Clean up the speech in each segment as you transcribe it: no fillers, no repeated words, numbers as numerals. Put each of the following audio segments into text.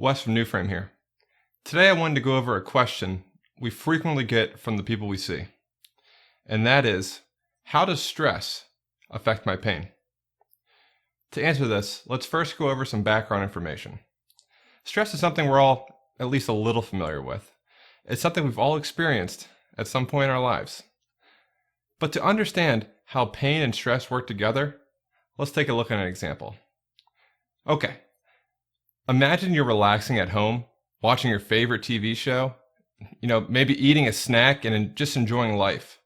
Wes from Newframe here. Today I wanted to go over a question we frequently get from the people we see. And that is, how does stress affect my pain? To answer this, let's first go over some background information. Stress is something we're all at least a little familiar with. It's something we've all experienced at some point in our lives. But to understand how pain and stress work together, let's take a look at an example. Okay. Imagine you're relaxing at home, watching your favorite TV show, maybe eating a snack and just enjoying life.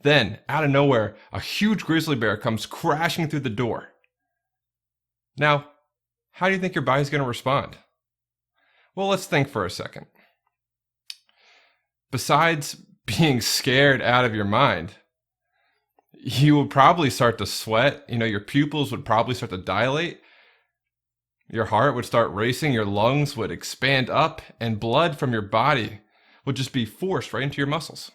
Then, out of nowhere, a huge grizzly bear comes crashing through the door. Now, how do you think your body's going to respond? Well, let's think for a second. Besides being scared out of your mind, you would probably start to sweat, your pupils would probably start to dilate. Your heart would start racing, your lungs would expand up, and blood from your body would just be forced right into your muscles.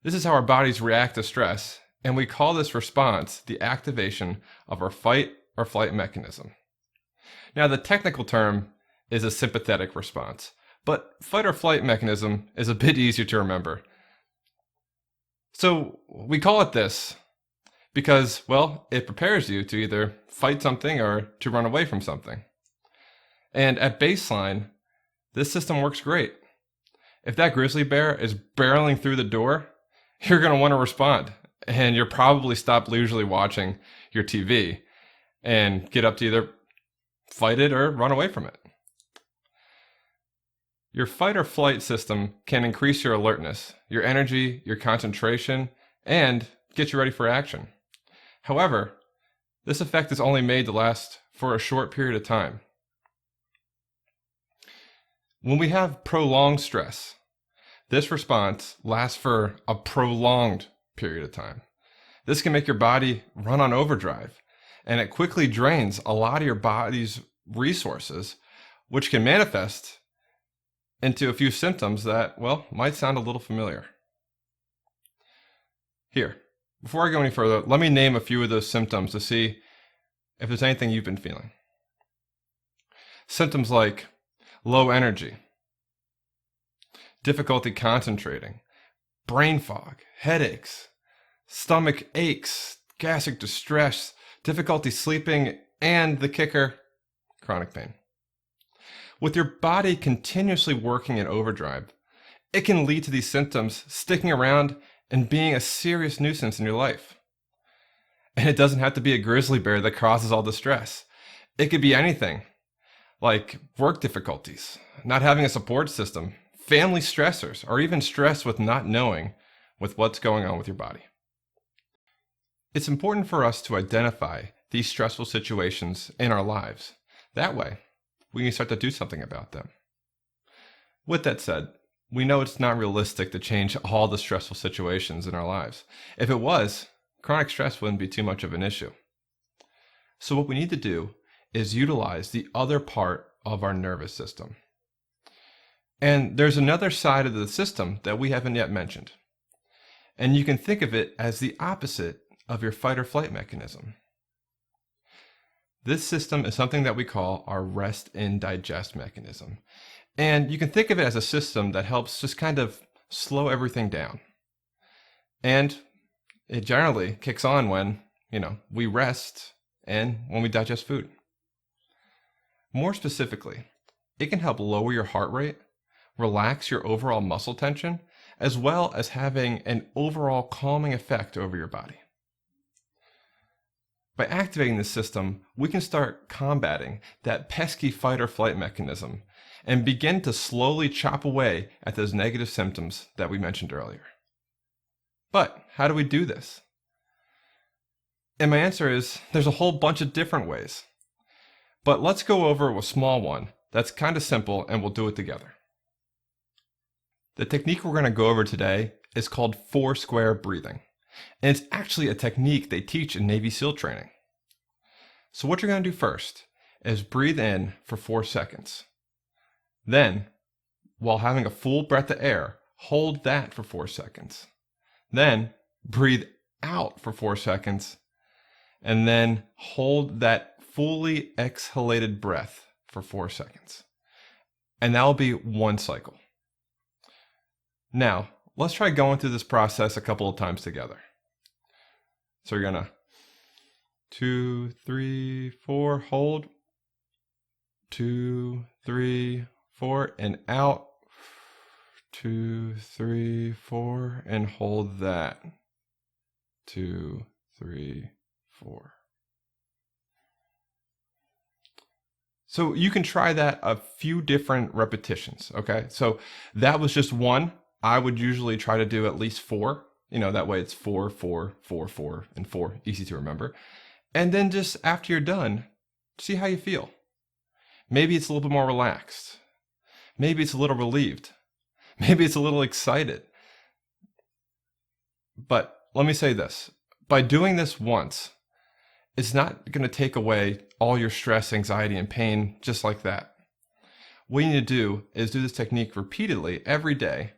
This is how our bodies react to stress, and we call this response the activation of our fight or flight mechanism. Now, the technical term is a sympathetic response, but fight or flight mechanism is a bit easier to remember. So we call it this because, it prepares you to either fight something or to run away from something. And at baseline, this system works great. If that grizzly bear is barreling through the door, you're going to want to respond. And you'll probably stop leisurely watching your TV and get up to either fight it or run away from it. Your fight or flight system can increase your alertness, your energy, your concentration, and get you ready for action. However, this effect is only made to last for a short period of time. When we have prolonged stress, this response lasts for a prolonged period of time. This can make your body run on overdrive, and it quickly drains a lot of your body's resources, which can manifest into a few symptoms that, might sound a little familiar. Here, before I go any further, let me name a few of those symptoms to see if there's anything you've been feeling. Symptoms like low energy, difficulty concentrating, brain fog, headaches, stomach aches, gastric distress, difficulty sleeping, and the kicker, chronic pain. With your body continuously working in overdrive, it can lead to these symptoms sticking around and being a serious nuisance in your life. And it doesn't have to be a grizzly bear that causes all the stress. It could be anything, like work difficulties, not having a support system, family stressors, or even stress with not knowing with what's going on with your body. It's important for us to identify these stressful situations in our lives. That way, we can start to do something about them. With that said, we know it's not realistic to change all the stressful situations in our lives. If it was, chronic stress wouldn't be too much of an issue. So what we need to do is utilize the other part of our nervous system. And there's another side of the system that we haven't yet mentioned. And you can think of it as the opposite of your fight or flight mechanism. This system is something that we call our rest and digest mechanism. And you can think of it as a system that helps just kind of slow everything down. And it generally kicks on when, we rest and when we digest food. More specifically, it can help lower your heart rate, relax your overall muscle tension, as well as having an overall calming effect over your body. By activating this system, we can start combating that pesky fight or flight mechanism and begin to slowly chop away at those negative symptoms that we mentioned earlier. But how do we do this? And my answer is there's a whole bunch of different ways. But let's go over a small one that's kind of simple, and we'll do it together. The technique we're going to go over today is called 4 square breathing. And it's actually a technique they teach in Navy SEAL training. So what you're going to do first is breathe in for 4 seconds. Then, while having a full breath of air, hold that for 4 seconds. Then, breathe out for 4 seconds. And then hold that fully exhalated breath for 4 seconds. And that'll be one cycle. Now, let's try going through this process a couple of times together. So you're gonna 2, 3, 4, hold. 2, 3, 4, and out. 2, 3, 4, and hold that. 2, 3, 4. So you can try that a few different repetitions, okay? So that was just one. I would usually try to do at least 4. That way it's 4, 4, 4, 4, and 4. Easy to remember. And then just after you're done, see how you feel. Maybe it's a little bit more relaxed. Maybe it's a little relieved. Maybe it's a little excited. But let me say this. By doing this once, it's not going to take away all your stress, anxiety, and pain just like that. What you need to do is do this technique repeatedly every day,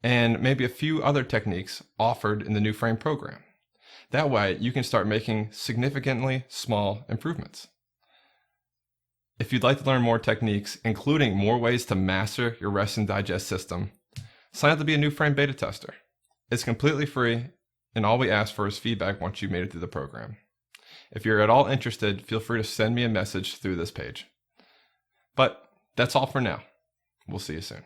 and maybe a few other techniques offered in the Newframe program. That way, you can start making significantly small improvements. If you'd like to learn more techniques, including more ways to master your rest and digest system, sign up to be a Newframe beta tester. It's completely free, and all we ask for is feedback once you've made it through the program. If you're at all interested, feel free to send me a message through this page. But that's all for now. We'll see you soon.